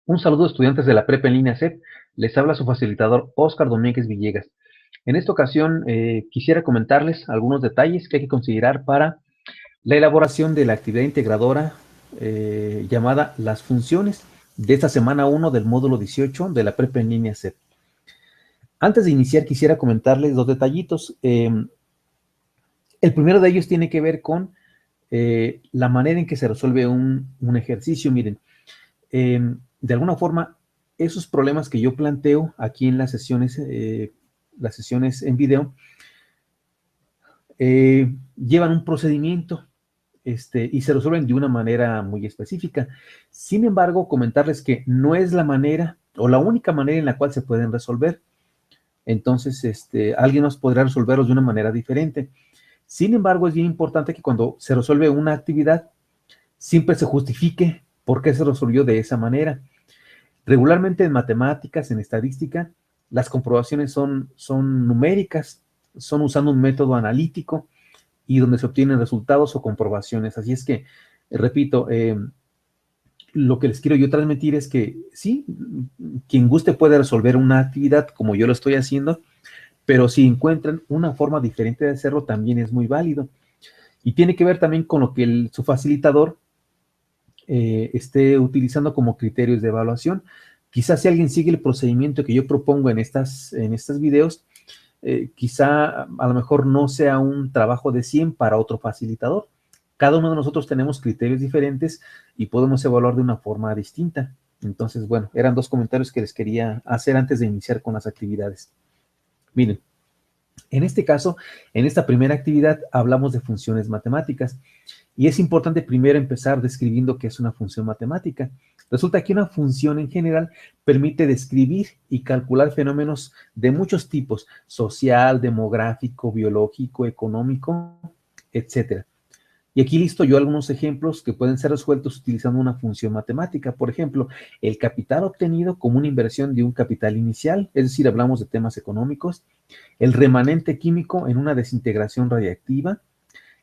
Un saludo estudiantes de la prepa en línea CEP, les habla su facilitador Óscar Domínguez Villegas. En esta ocasión quisiera comentarles algunos detalles que hay que considerar para la elaboración de la actividad integradora llamada las funciones de esta semana 1 del módulo 18 de la prepa en línea CEP. Antes de iniciar quisiera comentarles dos detallitos. El primero de ellos tiene que ver con la manera en que se resuelve un ejercicio. Miren, de alguna forma, esos problemas que yo planteo aquí en las sesiones en video, llevan un procedimiento y se resuelven de una manera muy específica. Sin embargo, comentarles que no es la manera o la única manera en la cual se pueden resolver. Entonces, alguien más podrá resolverlos de una manera diferente. Sin embargo, es bien importante que cuando se resuelve una actividad, siempre se justifique por qué se resolvió de esa manera. Regularmente en matemáticas, en estadística, las comprobaciones son numéricas, son usando un método analítico y donde se obtienen resultados o comprobaciones. Así es que, repito, lo que les quiero yo transmitir es que sí, quien guste puede resolver una actividad como yo lo estoy haciendo, pero si encuentran una forma diferente de hacerlo, también es muy válido. Y tiene que ver también con lo que su facilitador esté utilizando como criterios de evaluación. Quizás si alguien sigue el procedimiento que yo propongo en estos videos, quizá a lo mejor no sea un trabajo de 100 para otro facilitador. Cada uno de nosotros tenemos criterios diferentes y podemos evaluar de una forma distinta. Entonces, bueno, eran dos comentarios que les quería hacer antes de iniciar con las actividades. Miren, en este caso, en esta primera actividad hablamos de funciones matemáticas y es importante primero empezar describiendo qué es una función matemática. Resulta que una función en general permite describir y calcular fenómenos de muchos tipos: social, demográfico, biológico, económico, etcétera. Y aquí listo yo algunos ejemplos que pueden ser resueltos utilizando una función matemática. Por ejemplo, el capital obtenido como una inversión de un capital inicial, es decir, hablamos de temas económicos, el remanente químico en una desintegración radiactiva,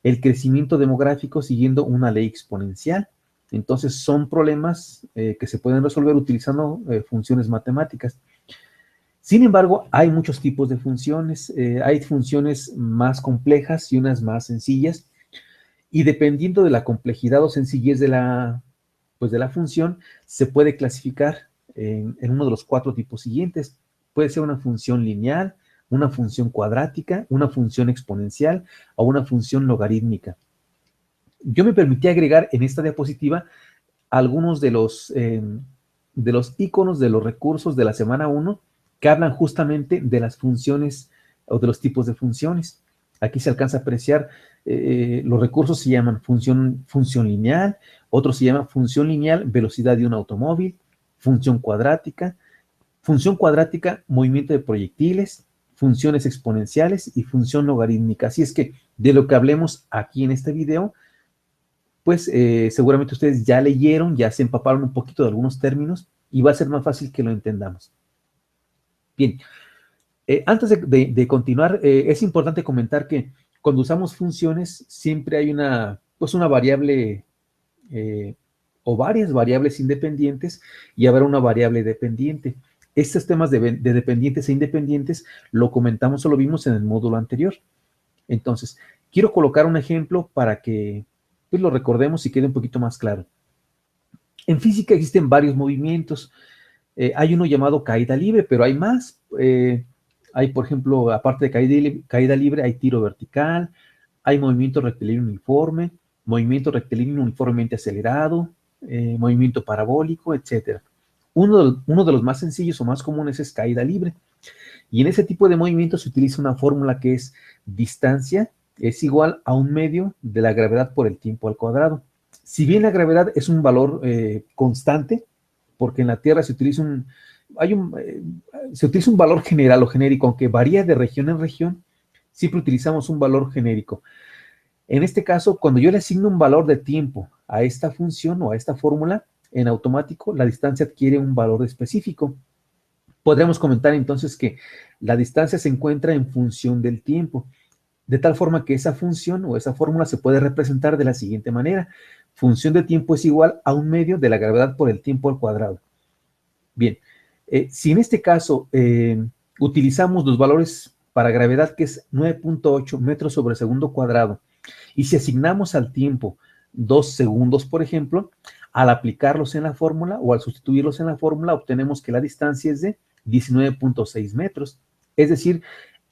el crecimiento demográfico siguiendo una ley exponencial. Entonces son problemas que se pueden resolver utilizando funciones matemáticas. Sin embargo, hay muchos tipos de funciones. Hay funciones más complejas y unas más sencillas. Y dependiendo de la complejidad o sencillez de la función, se puede clasificar en uno de los cuatro tipos siguientes. Puede ser una función lineal, una función cuadrática, una función exponencial o una función logarítmica. Yo me permití agregar en esta diapositiva algunos de los iconos de los recursos de la semana 1 que hablan justamente de las funciones o de los tipos de funciones. Aquí se alcanza a apreciar, los recursos se llaman función lineal, otros se llaman función lineal, velocidad de un automóvil, función cuadrática, movimiento de proyectiles, funciones exponenciales y función logarítmica. Así es que de lo que hablemos aquí en este video, pues seguramente ustedes ya leyeron, ya se empaparon un poquito de algunos términos y va a ser más fácil que lo entendamos. Bien, antes de continuar, es importante comentar que cuando usamos funciones siempre hay pues una variable o varias variables independientes y habrá una variable dependiente. Estos temas de dependientes e independientes lo comentamos o lo vimos en el módulo anterior. Entonces, quiero colocar un ejemplo para que pues, lo recordemos y quede un poquito más claro. En física existen varios movimientos. Hay uno llamado caída libre, pero hay más. Hay, por ejemplo, aparte de caída libre, hay tiro vertical, hay movimiento rectilíneo uniforme, movimiento rectilíneo uniformemente acelerado, movimiento parabólico, etc. Uno de los más sencillos o más comunes es caída libre. Y en ese tipo de movimientos se utiliza una fórmula que es distancia es igual a un medio de la gravedad por el tiempo al cuadrado. Si bien la gravedad es un valor constante, porque en la Tierra se utiliza un valor general o genérico, aunque varía de región en región, siempre utilizamos un valor genérico. En este caso, cuando yo le asigno un valor de tiempo a esta función o a esta fórmula, en automático la distancia adquiere un valor específico. Podríamos comentar entonces que la distancia se encuentra en función del tiempo, de tal forma que esa función o esa fórmula se puede representar de la siguiente manera. Función de tiempo es igual a un medio de la gravedad por el tiempo al cuadrado. Bien, si en este caso utilizamos los valores para gravedad, que es 9.8 metros sobre segundo cuadrado, y si asignamos al tiempo 2 segundos, por ejemplo, al aplicarlos en la fórmula o al sustituirlos en la fórmula, obtenemos que la distancia es de 19.6 metros. Es decir,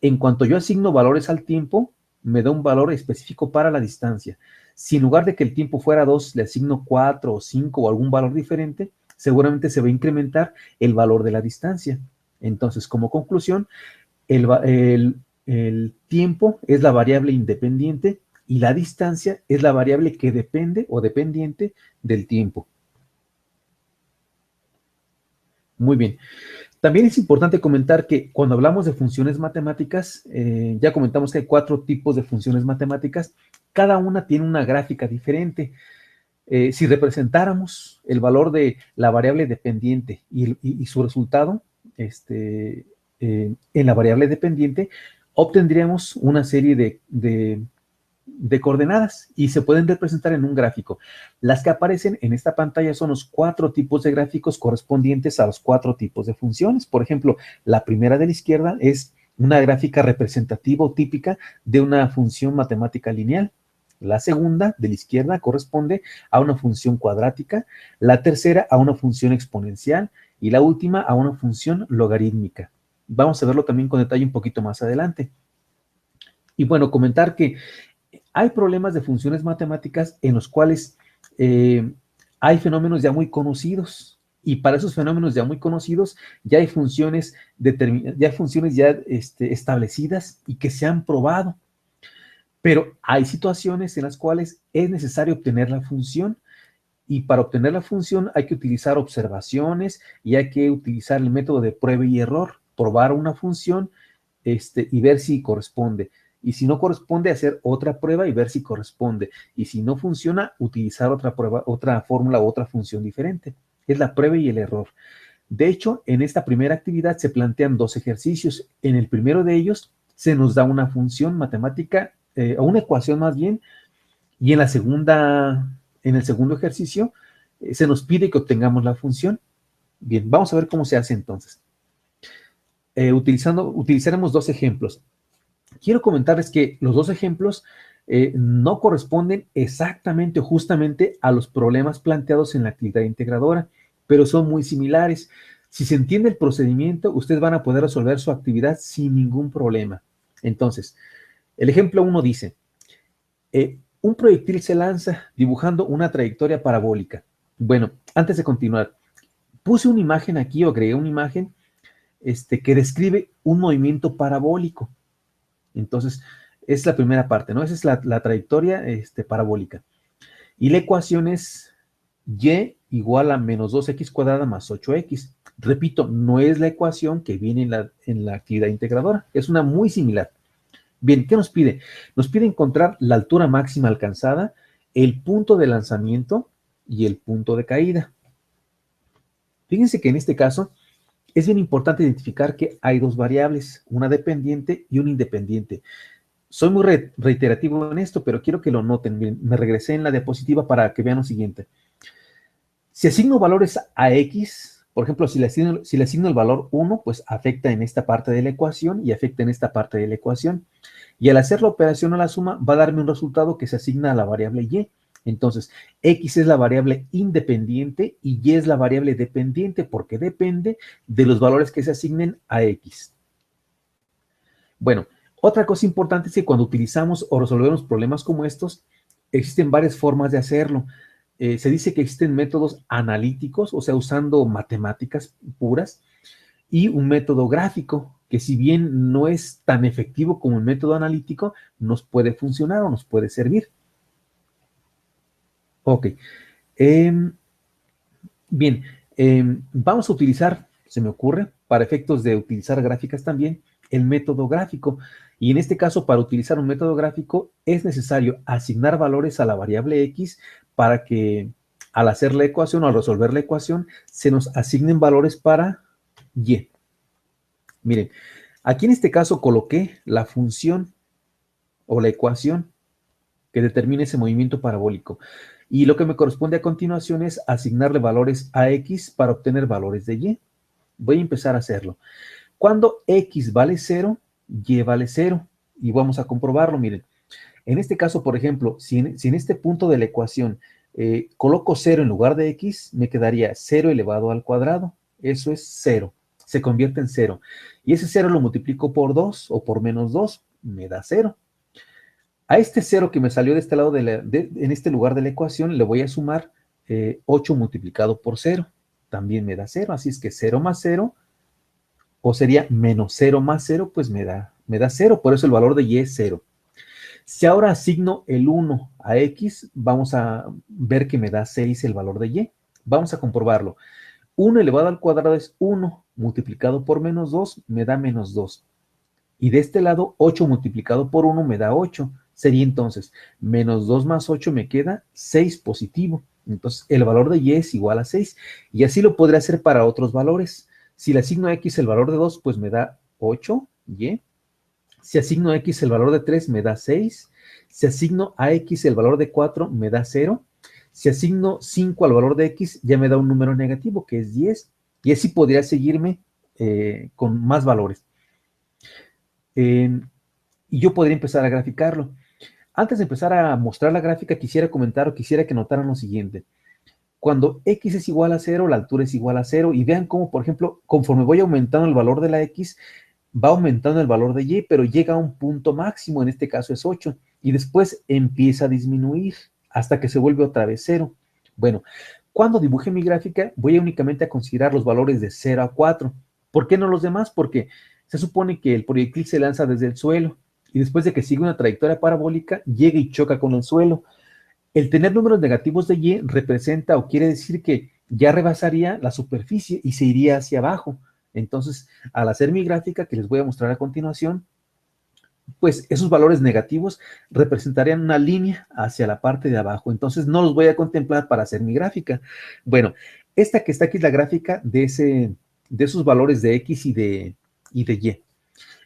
en cuanto yo asigno valores al tiempo, me da un valor específico para la distancia. Si en lugar de que el tiempo fuera 2, le asigno 4 o 5 o algún valor diferente, seguramente se va a incrementar el valor de la distancia. Entonces, como conclusión, el tiempo es la variable independiente y la distancia es la variable que depende o dependiente del tiempo. Muy bien. También es importante comentar que cuando hablamos de funciones matemáticas, ya comentamos que hay 4 tipos de funciones matemáticas, cada una tiene una gráfica diferente. Si representáramos el valor de la variable dependiente y su resultado en la variable dependiente, obtendríamos una serie de coordenadas y se pueden representar en un gráfico. Las que aparecen en esta pantalla son los 4 tipos de gráficos correspondientes a los 4 tipos de funciones. Por ejemplo, la primera de la izquierda es una gráfica representativa o típica de una función matemática lineal. La segunda de la izquierda corresponde a una función cuadrática, la tercera a una función exponencial y la última a una función logarítmica. Vamos a verlo también con detalle un poquito más adelante. Y bueno, comentar que hay problemas de funciones matemáticas en los cuales hay fenómenos ya muy conocidos y para esos fenómenos ya muy conocidos ya hay funciones, establecidas y que se han probado. Pero hay situaciones en las cuales es necesario obtener la función y para obtener la función hay que utilizar observaciones y hay que utilizar el método de prueba y error, probar una función y ver si corresponde. Y si no corresponde, hacer otra prueba y ver si corresponde. Y si no funciona, utilizar otra prueba, otra fórmula o otra función diferente. Es la prueba y el error. De hecho, en esta primera actividad se plantean 2 ejercicios. En el primero de ellos se nos da una función matemática, o una ecuación más bien, y en el segundo ejercicio, se nos pide que obtengamos la función. Bien, vamos a ver cómo se hace entonces. Utilizaremos 2 ejemplos. Quiero comentarles que los 2 ejemplos no corresponden exactamente o justamente a los problemas planteados en la actividad integradora, pero son muy similares. Si se entiende el procedimiento, ustedes van a poder resolver su actividad sin ningún problema. Entonces, el ejemplo 1 dice, un proyectil se lanza dibujando una trayectoria parabólica. Bueno, antes de continuar, puse una imagen aquí o agregué una imagen que describe un movimiento parabólico. Entonces, es la primera parte, ¿no? Esa es la trayectoria parabólica. Y la ecuación es y igual a menos 2x cuadrada más 8x. Repito, no es la ecuación que viene en la actividad integradora, es una muy similar. Bien, ¿qué nos pide? Nos pide encontrar la altura máxima alcanzada, el punto de lanzamiento y el punto de caída. Fíjense que en este caso es bien importante identificar que hay 2 variables, una dependiente y una independiente. Soy muy reiterativo en esto, pero quiero que lo noten. Bien, me regresé en la diapositiva para que vean lo siguiente. Si asigno valores a x, por ejemplo, si le asigno el valor 1, pues afecta en esta parte de la ecuación y afecta en esta parte de la ecuación. Y al hacer la operación a la suma, va a darme un resultado que se asigna a la variable y. Entonces, x es la variable independiente y y es la variable dependiente porque depende de los valores que se asignen a x. Bueno, otra cosa importante es que cuando utilizamos o resolvemos problemas como estos, existen varias formas de hacerlo. Se dice que existen métodos analíticos, o sea, usando matemáticas puras, y un método gráfico, que si bien no es tan efectivo como el método analítico, nos puede funcionar o nos puede servir. Ok. Bien, vamos a utilizar, se me ocurre, para efectos de utilizar gráficas también, el método gráfico. Y en este caso, para utilizar un método gráfico, es necesario asignar valores a la variable x para que al hacer la ecuación o al resolver la ecuación, se nos asignen valores para y. Miren, aquí en este caso coloqué la función o la ecuación que determina ese movimiento parabólico. Y lo que me corresponde a continuación es asignarle valores a x para obtener valores de y. Voy a empezar a hacerlo. Cuando X vale 0, Y vale 0. Y vamos a comprobarlo, miren. En este caso, por ejemplo, si en este punto de la ecuación coloco 0 en lugar de X, me quedaría 0 elevado al cuadrado. Eso es 0. Se convierte en 0. Y ese 0 lo multiplico por 2 o por menos 2, me da 0. A este 0 que me salió de este lado, en este lugar de la ecuación, le voy a sumar 8 multiplicado por 0. También me da 0. Así es que 0 más 0, o sería menos 0 más 0, pues me da 0. Por eso el valor de Y es 0. Si ahora asigno el 1 a X, vamos a ver que me da 6 el valor de Y. Vamos a comprobarlo. 1 elevado al cuadrado es 1, multiplicado por menos 2 me da menos 2. Y de este lado, 8 multiplicado por 1 me da 8. Sería entonces, menos 2 más 8 me queda 6 positivo. Entonces, el valor de Y es igual a 6. Y así lo podré hacer para otros valores. Si le asigno a X el valor de 2, pues me da 8Y. Si asigno a X el valor de 3, me da 6. Si asigno a X el valor de 4, me da 0. Si asigno 5 al valor de X, ya me da un número negativo, que es 10. Y así podría seguirme con más valores. Y yo podría empezar a graficarlo. Antes de empezar a mostrar la gráfica, quisiera comentar o quisiera que notaran lo siguiente. Cuando X es igual a 0, la altura es igual a 0. Y vean cómo, por ejemplo, conforme voy aumentando el valor de la X, va aumentando el valor de Y, pero llega a un punto máximo, en este caso es 8, y después empieza a disminuir hasta que se vuelve otra vez 0. Bueno, cuando dibuje mi gráfica, voy únicamente a considerar los valores de 0 a 4. ¿Por qué no los demás? Porque se supone que el proyectil se lanza desde el suelo, y después de que sigue una trayectoria parabólica, llega y choca con el suelo. El tener números negativos de Y representa o quiere decir que ya rebasaría la superficie y se iría hacia abajo. Entonces, al hacer mi gráfica que les voy a mostrar a continuación, pues esos valores negativos representarían una línea hacia la parte de abajo. Entonces, no los voy a contemplar para hacer mi gráfica. Bueno, esta que está aquí es la gráfica de esos valores de X y de Y.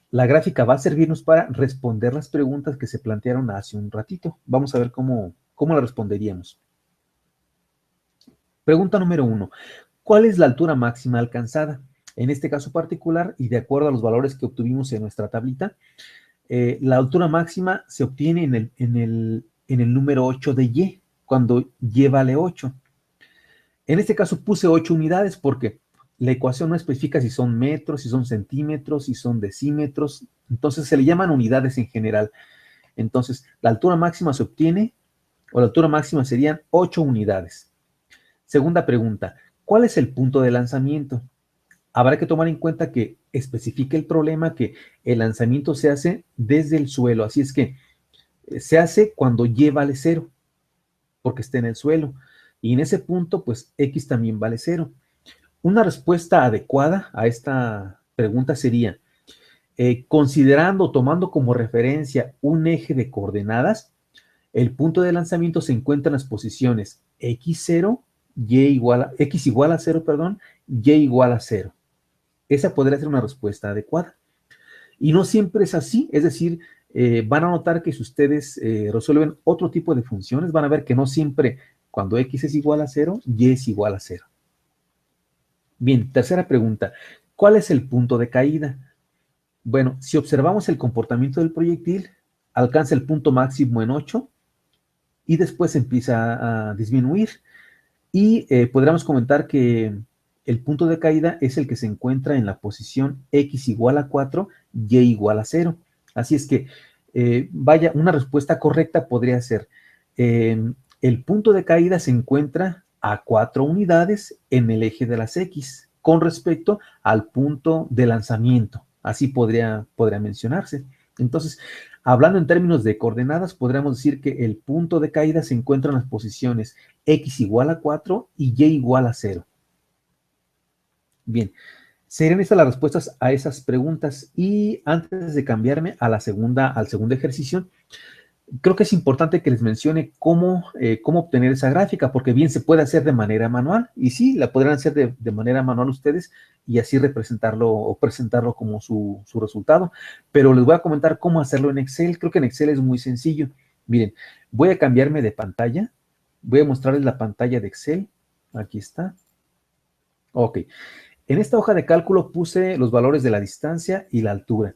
La gráfica va a servirnos para responder las preguntas que se plantearon hace un ratito. Vamos a ver cómo la responderíamos. Pregunta número 1. ¿Cuál es la altura máxima alcanzada? En este caso particular, y de acuerdo a los valores que obtuvimos en nuestra tablita, la altura máxima se obtiene en el número 8 de Y, cuando Y vale 8. En este caso puse 8 unidades porque la ecuación no especifica si son metros, si son centímetros, si son decímetros. Entonces se le llaman unidades en general. Entonces, la altura máxima se obtiene, o la altura máxima serían 8 unidades. Segunda pregunta, ¿cuál es el punto de lanzamiento? Habrá que tomar en cuenta que especifica el problema que el lanzamiento se hace desde el suelo, así es que se hace cuando Y vale 0, porque está en el suelo, y en ese punto, pues X también vale 0. Una respuesta adecuada a esta pregunta sería, considerando, tomando como referencia un eje de coordenadas, el punto de lanzamiento se encuentra en las posiciones X0, X igual a 0, perdón, Y igual a 0. Esa podría ser una respuesta adecuada. Y no siempre es así, es decir, van a notar que si ustedes resuelven otro tipo de funciones, van a ver que no siempre cuando X es igual a 0, Y es igual a 0. Bien, tercera pregunta. ¿Cuál es el punto de caída? Bueno, si observamos el comportamiento del proyectil, alcanza el punto máximo en 8 y después empieza a disminuir. Y podríamos comentar que el punto de caída es el que se encuentra en la posición X igual a 4, Y igual a 0. Así es que, vaya, una respuesta correcta podría ser, el punto de caída se encuentra a 4 unidades en el eje de las X con respecto al punto de lanzamiento. Así podría mencionarse. Entonces, hablando en términos de coordenadas, podríamos decir que el punto de caída se encuentra en las posiciones X igual a 4 y Y igual a 0. Bien, serían estas las respuestas a esas preguntas. Y antes de cambiarme a al segundo ejercicio, creo que es importante que les mencione cómo obtener esa gráfica, porque bien se puede hacer de manera manual, y sí, la podrán hacer de manera manual ustedes y así representarlo o presentarlo como su resultado, pero les voy a comentar cómo hacerlo en Excel. Creo que en Excel es muy sencillo. Miren, voy a cambiarme de pantalla, voy a mostrarles la pantalla de Excel. Aquí está. Ok. En esta hoja de cálculo puse los valores de la distancia y la altura.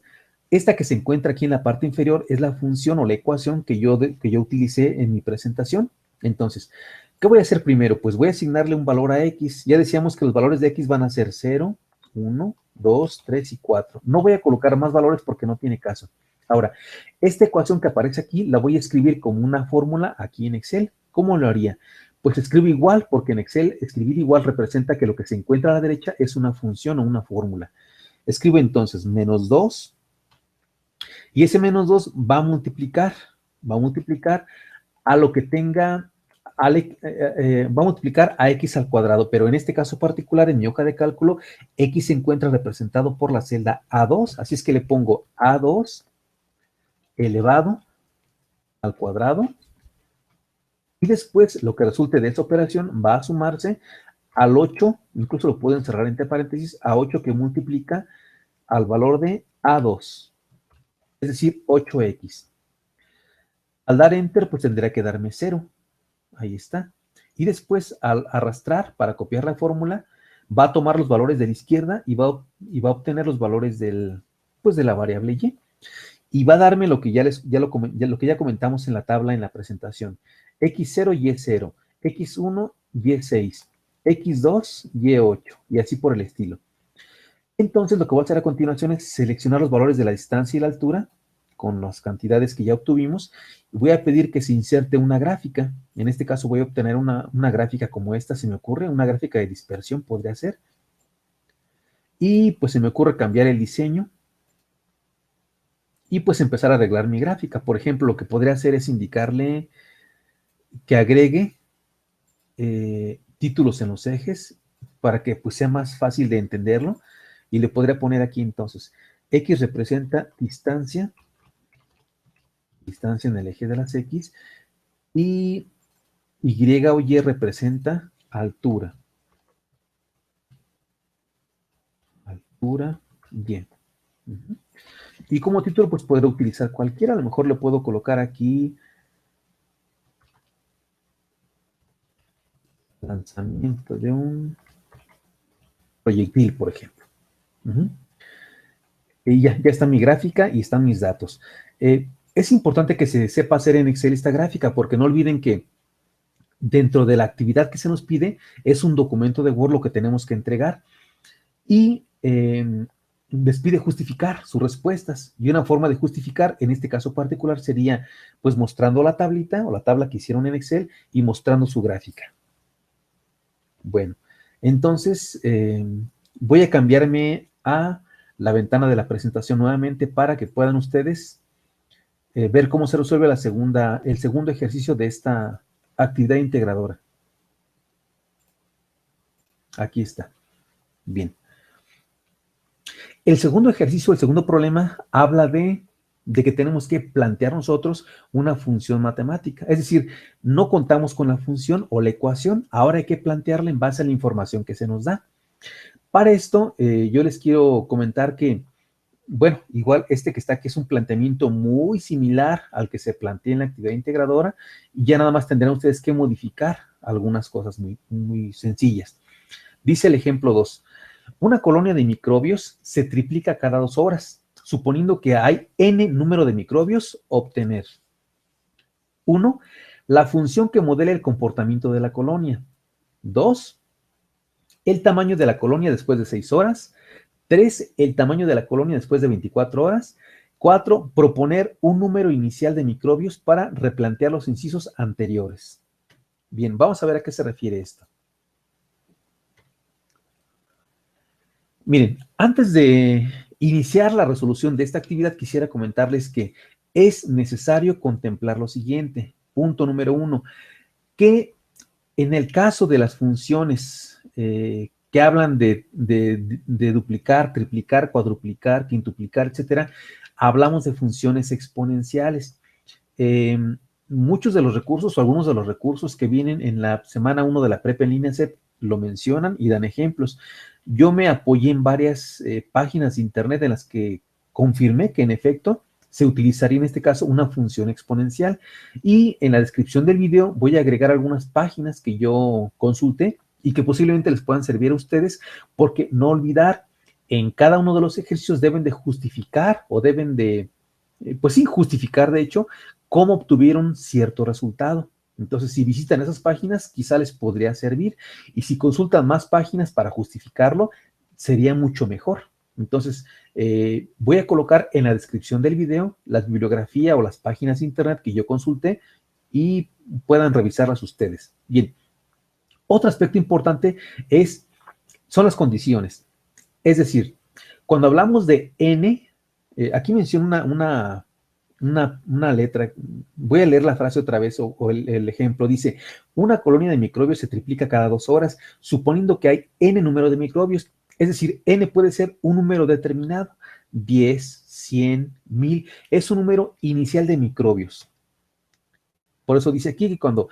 Esta que se encuentra aquí en la parte inferior es la función o la ecuación que yo utilicé en mi presentación. Entonces, ¿qué voy a hacer primero? Pues voy a asignarle un valor a x. Ya decíamos que los valores de x van a ser 0, 1, 2, 3 y 4. No voy a colocar más valores porque no tiene caso. Ahora, esta ecuación que aparece aquí la voy a escribir como una fórmula aquí en Excel. ¿Cómo lo haría? Pues escribo igual, porque en Excel escribir igual representa que lo que se encuentra a la derecha es una función o una fórmula. Escribo entonces menos 2 y ese menos 2 va a multiplicar a lo que tenga, va a multiplicar a x al cuadrado, pero en este caso particular, en mi hoja de cálculo, x se encuentra representado por la celda A2, así es que le pongo A2 elevado al cuadrado, y después lo que resulte de esta operación va a sumarse al 8, incluso lo puedo encerrar entre paréntesis, a 8 que multiplica al valor de A2, es decir, 8x. Al dar Enter, pues tendría que darme 0. Ahí está. Y después, al arrastrar para copiar la fórmula, va a tomar los valores de la izquierda y va a obtener los valores de la variable y. Y va a darme lo que lo que ya comentamos en la tabla en la presentación. X0, Y0, X1, Y6, X2, Y8, y así por el estilo. Entonces, lo que voy a hacer a continuación es seleccionar los valores de la distancia y la altura con las cantidades que ya obtuvimos. Voy a pedir que se inserte una gráfica. En este caso voy a obtener una gráfica como esta, se me ocurre, una gráfica de dispersión podría ser. Y pues se me ocurre cambiar el diseño y pues empezar a arreglar mi gráfica. Por ejemplo, lo que podría hacer es indicarle que agregue títulos en los ejes para que pues sea más fácil de entenderlo. Y le podría poner aquí entonces, X representa distancia en el eje de las X, y Y o Y representa altura. Altura, Y. Y como título, pues podré utilizar cualquiera. A lo mejor le puedo colocar aquí lanzamiento de un proyectil, por ejemplo. Y ya está mi gráfica y están mis datos. Es importante que se sepa hacer en Excel esta gráfica, porque no olviden que dentro de la actividad que se nos pide es un documento de Word lo que tenemos que entregar, y les pide justificar sus respuestas, y una forma de justificar en este caso particular sería pues mostrando la tablita o la tabla que hicieron en Excel y mostrando su gráfica. Bueno, entonces voy a cambiarme a la ventana de la presentación nuevamente para que puedan ustedes ver cómo se resuelve el segundo ejercicio de esta actividad integradora. Aquí está. Bien. El segundo ejercicio, el segundo problema, habla de que tenemos que plantear nosotros una función matemática. Es decir, no contamos con la función o la ecuación, ahora hay que plantearla en base a la información que se nos da. Para esto, yo les quiero comentar que, bueno, igual este que está aquí es un planteamiento muy similar al que se plantea en la actividad integradora, y ya nada más tendrán ustedes que modificar algunas cosas muy, muy sencillas. Dice el ejemplo 2. Una colonia de microbios se triplica cada 2 horas, suponiendo que hay n número de microbios. Obtener 1. La función que modela el comportamiento de la colonia. 2. El tamaño de la colonia después de 6 horas. 3. El tamaño de la colonia después de 24 horas. 4. Proponer un número inicial de microbios para replantear los incisos anteriores. Bien, vamos a ver a qué se refiere esto. Miren, antes de iniciar la resolución de esta actividad, quisiera comentarles que es necesario contemplar lo siguiente. Punto número 1, que en el caso de las funciones que hablan de duplicar, triplicar, cuadruplicar, quintuplicar, etcétera, hablamos de funciones exponenciales. Muchos de los recursos o algunos de los recursos que vienen en la semana 1 de la prepa en línea CEP lo mencionan y dan ejemplos. Yo me apoyé en varias páginas de internet en las que confirmé que en efecto se utilizaría en este caso una función exponencial, y en la descripción del video voy a agregar algunas páginas que yo consulté y que posiblemente les puedan servir a ustedes, porque no olvidar, en cada uno de los ejercicios deben de justificar o deben de, pues sí, justificar de hecho cómo obtuvieron cierto resultado. Entonces, si visitan esas páginas, quizá les podría servir, y si consultan más páginas para justificarlo, sería mucho mejor. Entonces, voy a colocar en la descripción del video la bibliografía o las páginas de internet que yo consulté y puedan revisarlas ustedes. Bien, otro aspecto importante son las condiciones. Es decir, cuando hablamos de n, aquí menciono una letra. Voy a leer la frase otra vez o el ejemplo. Dice, una colonia de microbios se triplica cada 2 horas, suponiendo que hay n número de microbios. Es decir, n puede ser un número determinado, 10, 100, 1000. Es un número inicial de microbios. Por eso dice aquí que cuando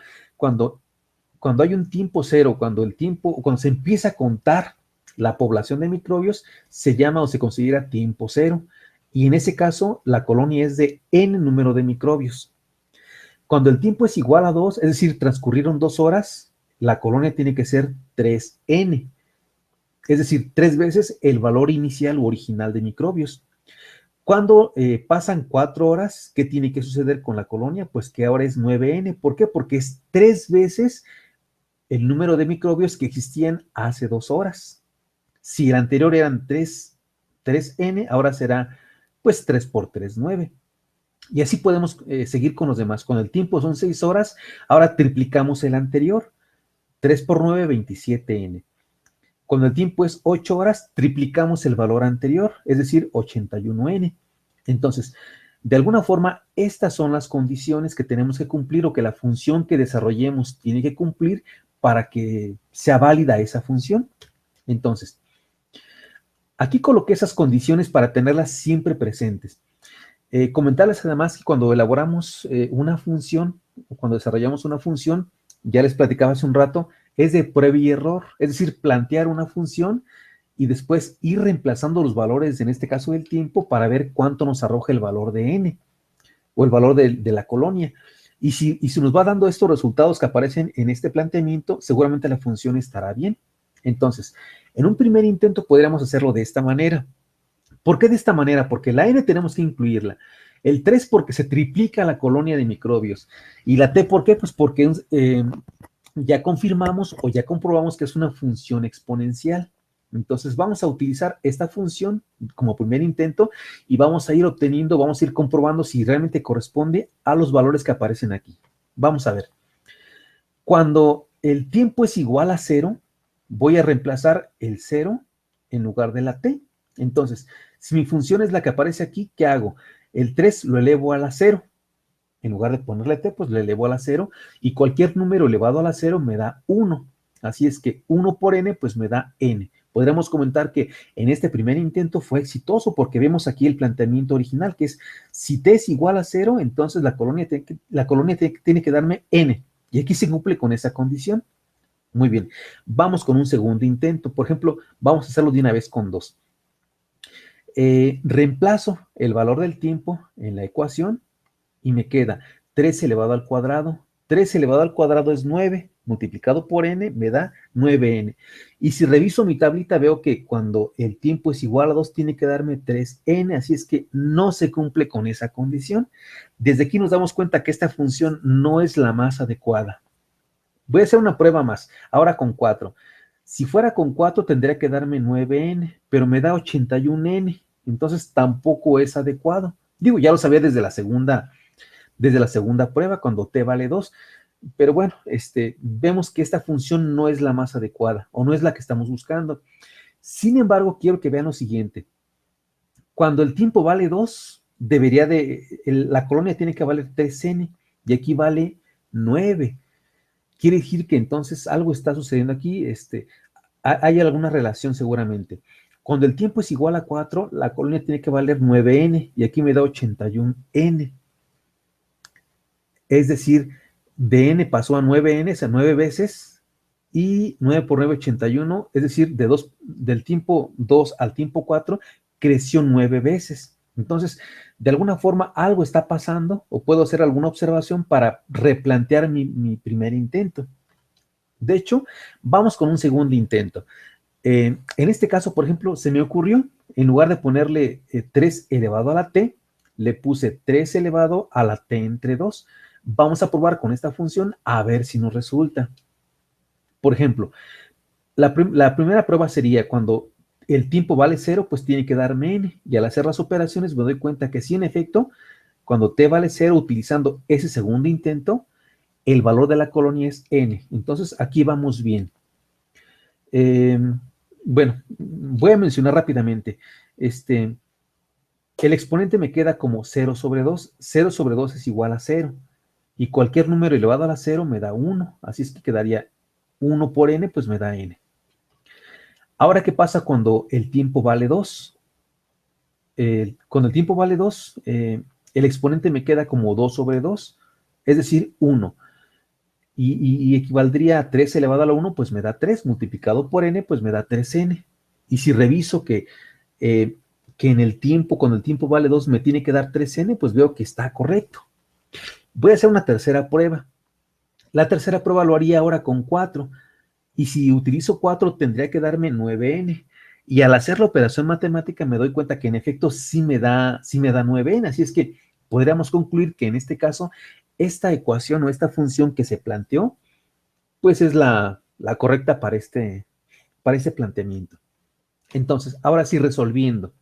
hay un tiempo cero, cuando se empieza a contar la población de microbios, se llama o se considera tiempo cero. Y en ese caso, la colonia es de n número de microbios. Cuando el tiempo es igual a 2, es decir, transcurrieron 2 horas, la colonia tiene que ser 3n. Es decir, 3 veces el valor inicial o original de microbios. Cuando pasan 4 horas, ¿qué tiene que suceder con la colonia? Pues que ahora es 9n. ¿Por qué? Porque es 3 veces el número de microbios que existían hace 2 horas. Si el anterior eran 3n, ahora será pues 3 por 3, 9. Y así podemos seguir con los demás. Con el tiempo son 6 horas, ahora triplicamos el anterior. 3 por 9, 27n. Cuando el tiempo es 8 horas, triplicamos el valor anterior, es decir, 81n. Entonces, de alguna forma, estas son las condiciones que tenemos que cumplir o que la función que desarrollemos tiene que cumplir para que sea válida esa función. Entonces, aquí coloqué esas condiciones para tenerlas siempre presentes. Comentarles además que cuando elaboramos una función, o cuando desarrollamos una función, ya les platicaba hace un rato, es de prueba y error, es decir, plantear una función y después ir reemplazando los valores, en este caso del tiempo, para ver cuánto nos arroja el valor de n o el valor de la colonia. Y si nos va dando estos resultados que aparecen en este planteamiento, seguramente la función estará bien. Entonces, en un primer intento podríamos hacerlo de esta manera. ¿Por qué de esta manera? Porque la n tenemos que incluirla. El 3 porque se triplica la colonia de microbios. Y la t, ¿por qué? Pues porque ya confirmamos o ya comprobamos que es una función exponencial. Entonces vamos a utilizar esta función como primer intento y vamos a ir obteniendo, vamos a ir comprobando si realmente corresponde a los valores que aparecen aquí. Vamos a ver. Cuando el tiempo es igual a 0, voy a reemplazar el 0 en lugar de la t. Entonces, si mi función es la que aparece aquí, ¿qué hago? El 3 lo elevo a la 0. En lugar de ponerle t, pues le elevo a la 0 y cualquier número elevado a la 0 me da 1. Así es que 1 por n, pues me da n. Podríamos comentar que en este primer intento fue exitoso porque vemos aquí el planteamiento original, que es si t es igual a 0, entonces la colonia tiene que darme n. Y aquí se cumple con esa condición. Muy bien. Vamos con un segundo intento. Por ejemplo, vamos a hacerlo de una vez con 2. Reemplazo el valor del tiempo en la ecuación y me queda 3 elevado al cuadrado. 3 elevado al cuadrado es 9, multiplicado por n me da 9n. Y si reviso mi tablita veo que cuando el tiempo es igual a 2 tiene que darme 3n, así es que no se cumple con esa condición. Desde aquí nos damos cuenta que esta función no es la más adecuada. Voy a hacer una prueba más, ahora con 4. Si fuera con 4 tendría que darme 9n, pero me da 81n, entonces tampoco es adecuado. Digo, ya lo sabía desde la segunda prueba, cuando t vale 2, pero bueno, vemos que esta función no es la más adecuada, o no es la que estamos buscando. Sin embargo, quiero que vean lo siguiente. Cuando el tiempo vale 2, la colonia tiene que valer 3n, y aquí vale 9. Quiere decir que entonces algo está sucediendo aquí, hay alguna relación seguramente. Cuando el tiempo es igual a 4, la colonia tiene que valer 9n, y aquí me da 81n. Es decir, de n pasó a 9n, o sea, 9 veces, y 9 por 9, 81, es decir, del tiempo 2 al tiempo 4, creció 9 veces. Entonces, de alguna forma, algo está pasando, o puedo hacer alguna observación para replantear mi primer intento. De hecho, vamos con un segundo intento. En este caso, por ejemplo, se me ocurrió, en lugar de ponerle 3 elevado a la t, le puse 3 elevado a la t entre 2. Vamos a probar con esta función a ver si nos resulta. Por ejemplo, la primera prueba sería cuando el tiempo vale 0, pues tiene que darme n. Y al hacer las operaciones me doy cuenta que sí, en efecto, cuando t vale 0, utilizando ese segundo intento, el valor de la colonia es n. Entonces, aquí vamos bien. Bueno, voy a mencionar rápidamente. El exponente me queda como 0 sobre 2. 0 sobre 2 es igual a 0. Y cualquier número elevado a la 0 me da 1. Así es que quedaría 1 por n, pues me da n. Ahora, ¿qué pasa cuando el tiempo vale 2? Cuando el tiempo vale 2, el exponente me queda como 2 sobre 2, es decir, 1. Y equivaldría a 3 elevado a la 1, pues me da 3. Multiplicado por n, pues me da 3n. Y si reviso que en el tiempo, cuando el tiempo vale 2, me tiene que dar 3n, pues veo que está correcto. Voy a hacer una tercera prueba. La tercera prueba lo haría ahora con 4. Y si utilizo 4, tendría que darme 9n. Y al hacer la operación matemática me doy cuenta que en efecto sí me da 9n. Así es que podríamos concluir que en este caso, esta ecuación o esta función que se planteó, pues es la correcta para este planteamiento. Entonces, ahora sí resolviendo.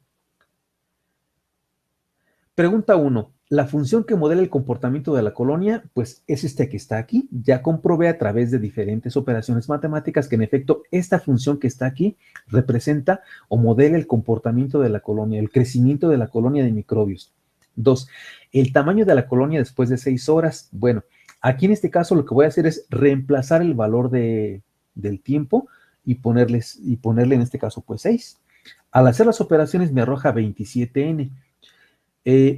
Pregunta 1. La función que modela el comportamiento de la colonia, pues es esta que está aquí. Ya comprobé a través de diferentes operaciones matemáticas que en efecto esta función que está aquí representa o modela el comportamiento de la colonia, el crecimiento de la colonia de microbios. 2. El tamaño de la colonia después de 6 horas. Bueno, aquí en este caso lo que voy a hacer es reemplazar el valor del tiempo y ponerle en este caso pues 6. Al hacer las operaciones me arroja 27n.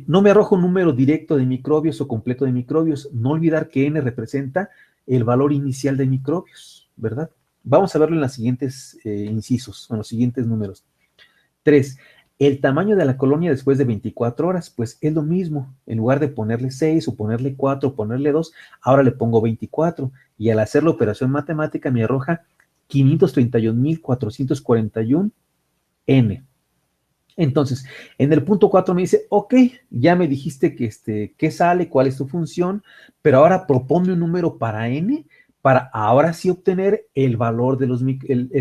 No me arroja un número directo de microbios o completo de microbios. No olvidar que n representa el valor inicial de microbios, ¿verdad? Vamos a verlo en los siguientes incisos, en los siguientes números. 3. El tamaño de la colonia después de 24 horas, pues es lo mismo. En lugar de ponerle 6 o ponerle 4 o ponerle 2, ahora le pongo 24. Y al hacer la operación matemática me arroja 531.441 n. Entonces, en el punto 4 me dice, ok, ya me dijiste qué sale, cuál es tu función, pero ahora propone un número para n, para ahora sí obtener el valor de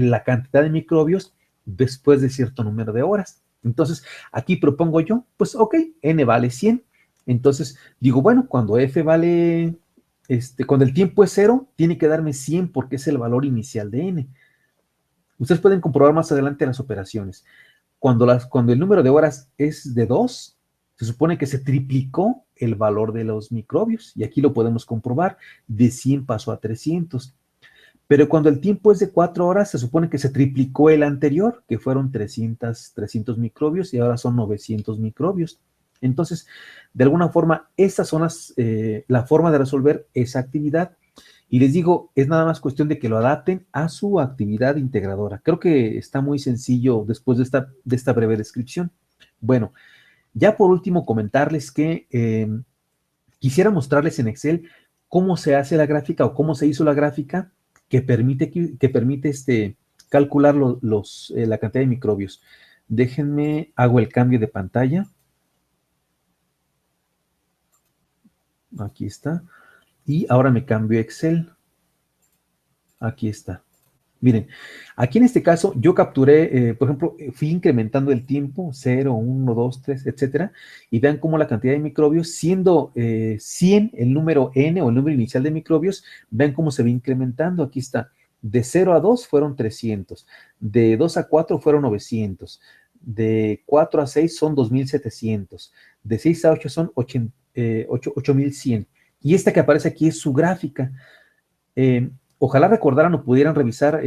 la cantidad de microbios después de cierto número de horas. Entonces, aquí propongo yo, pues ok, n vale 100. Entonces, digo, bueno, cuando f vale, cuando el tiempo es 0, tiene que darme 100 porque es el valor inicial de n. Ustedes pueden comprobar más adelante las operaciones. Cuando el número de horas es de 2, se supone que se triplicó el valor de los microbios. Y aquí lo podemos comprobar. De 100 pasó a 300. Pero cuando el tiempo es de 4 horas, se supone que se triplicó el anterior, que fueron 300 microbios, y ahora son 900 microbios. Entonces, de alguna forma, estas son la forma de resolver esa actividad. Y les digo, es nada más cuestión de que lo adapten a su actividad integradora. Creo que está muy sencillo después de esta breve descripción. Bueno, ya por último comentarles que quisiera mostrarles en Excel cómo se hace la gráfica o cómo se hizo la gráfica que permite calcular la cantidad de microbios. Déjenme, hago el cambio de pantalla. Aquí está. Y ahora me cambio a Excel. Aquí está. Miren, aquí en este caso yo capturé, por ejemplo, fui incrementando el tiempo, 0, 1, 2, 3, etcétera, y vean cómo la cantidad de microbios, siendo 100 el número n o el número inicial de microbios, vean cómo se va incrementando. Aquí está, de 0 a 2 fueron 300, de 2 a 4 fueron 900, de 4 a 6 son 2700, de 6 a 8 son 8100, y esta que aparece aquí es su gráfica. Ojalá recordaran o pudieran revisar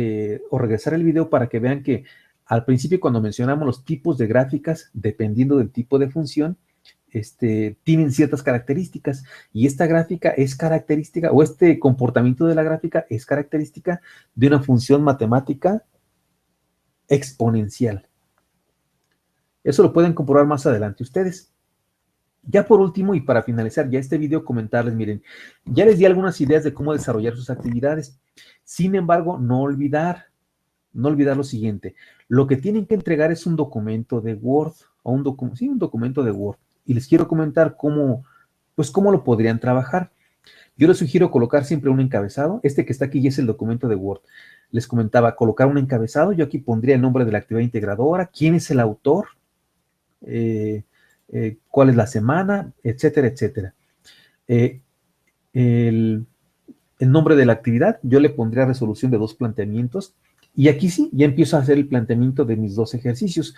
o regresar el video para que vean que al principio cuando mencionamos los tipos de gráficas, dependiendo del tipo de función, tienen ciertas características y esta gráfica es característica o este comportamiento de la gráfica es característica de una función matemática exponencial. Eso lo pueden comprobar más adelante ustedes. Ya por último, y para finalizar ya este video, comentarles, miren, ya les di algunas ideas de cómo desarrollar sus actividades. Sin embargo, no olvidar lo siguiente. Lo que tienen que entregar es un documento de Word, o un documento de Word. Y les quiero comentar pues cómo lo podrían trabajar. Yo les sugiero colocar siempre un encabezado. Este que está aquí ya es el documento de Word. Les comentaba colocar un encabezado. Yo aquí pondría el nombre de la actividad integradora, quién es el autor, eh, cuál es la semana, etcétera, etcétera. Eh, el, el nombre de la actividad, yo le pondría resolución de 2 planteamientos. Y aquí sí, ya empiezo a hacer el planteamiento de mis 2 ejercicios.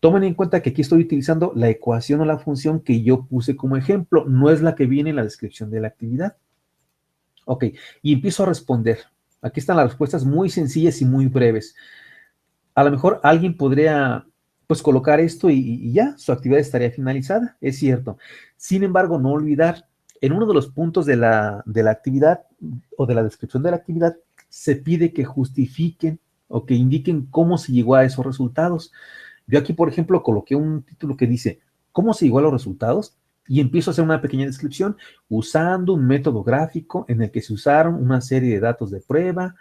Tomen en cuenta que aquí estoy utilizando la ecuación o la función que yo puse como ejemplo, no es la que viene en la descripción de la actividad. Ok, y empiezo a responder. Aquí están las respuestas muy sencillas y muy breves. A lo mejor alguien podría, pues, colocar esto y ya, su actividad estaría finalizada, es cierto. Sin embargo, no olvidar, en uno de los puntos de la actividad o de la descripción de la actividad, se pide que justifiquen o que indiquen cómo se llegó a esos resultados. Yo aquí, por ejemplo, coloqué un título que dice, ¿cómo se llegó a los resultados? Y empiezo a hacer una pequeña descripción usando un método gráfico en el que se usaron una serie de datos de prueba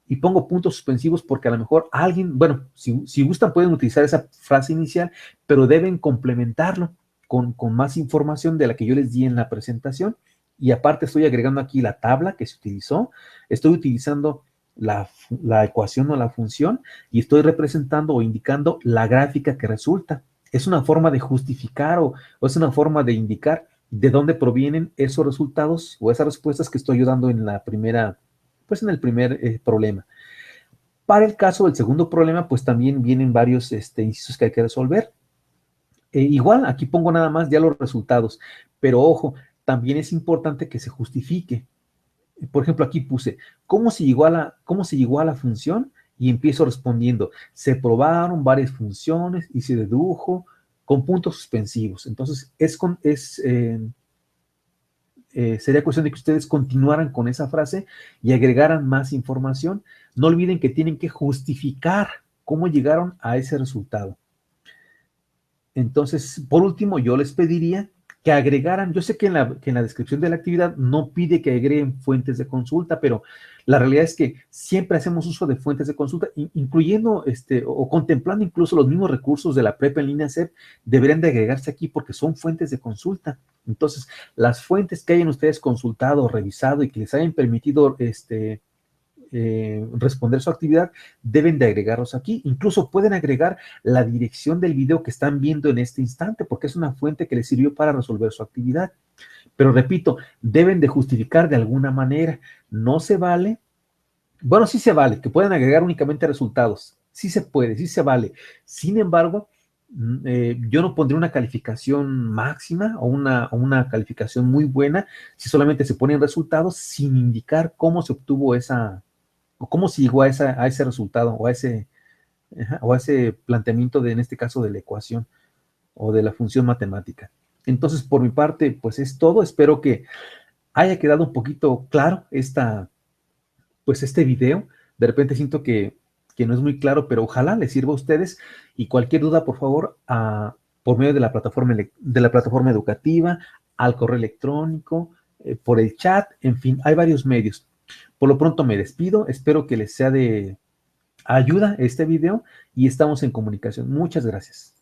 y pongo puntos suspensivos porque a lo mejor alguien, bueno, si gustan pueden utilizar esa frase inicial, pero deben complementarlo con más información de la que yo les di en la presentación. Y aparte estoy agregando aquí la tabla que se utilizó, estoy utilizando la ecuación o la función y estoy representando o indicando la gráfica que resulta. Es una forma de justificar o es una forma de indicar de dónde provienen esos resultados o esas respuestas que estoy ayudando en la primera, pues en el primer problema. Para el caso del segundo problema, pues también vienen varios incisos que hay que resolver. Igual, aquí pongo nada más ya los resultados, pero ojo, también es importante que se justifique. Por ejemplo, aquí puse, cómo se llegó a la función? Y empiezo respondiendo, se probaron varias funciones y se dedujo con puntos suspensivos. Entonces, sería cuestión de que ustedes continuaran con esa frase y agregaran más información. No olviden que tienen que justificar cómo llegaron a ese resultado. Entonces, por último, yo les pediría que agregaran, yo sé que en la descripción de la actividad no pide que agreguen fuentes de consulta, pero la realidad es que siempre hacemos uso de fuentes de consulta, incluyendo o contemplando incluso los mismos recursos de la prepa en línea CEP, deberían de agregarse aquí porque son fuentes de consulta. Entonces, las fuentes que hayan ustedes consultado, revisado y que les hayan permitido responder su actividad, deben de agregarlos aquí. Incluso pueden agregar la dirección del video que están viendo en este instante, porque es una fuente que les sirvió para resolver su actividad. Pero repito, deben de justificar de alguna manera. No se vale, bueno, sí se vale, que puedan agregar únicamente resultados. Sí se puede, sí se vale. Sin embargo, yo no pondré una calificación máxima o una calificación muy buena si solamente se ponen resultados sin indicar cómo se obtuvo o cómo se llegó a ese resultado o a ese planteamiento en este caso de la ecuación o de la función matemática. Entonces, por mi parte, pues es todo. Espero que haya quedado un poquito claro pues este video. De repente siento que no es muy claro, pero ojalá les sirva a ustedes y cualquier duda, por favor, por medio de la plataforma educativa, al correo electrónico, por el chat, en fin, hay varios medios. Por lo pronto me despido, espero que les sea de ayuda este video y estamos en comunicación. Muchas gracias.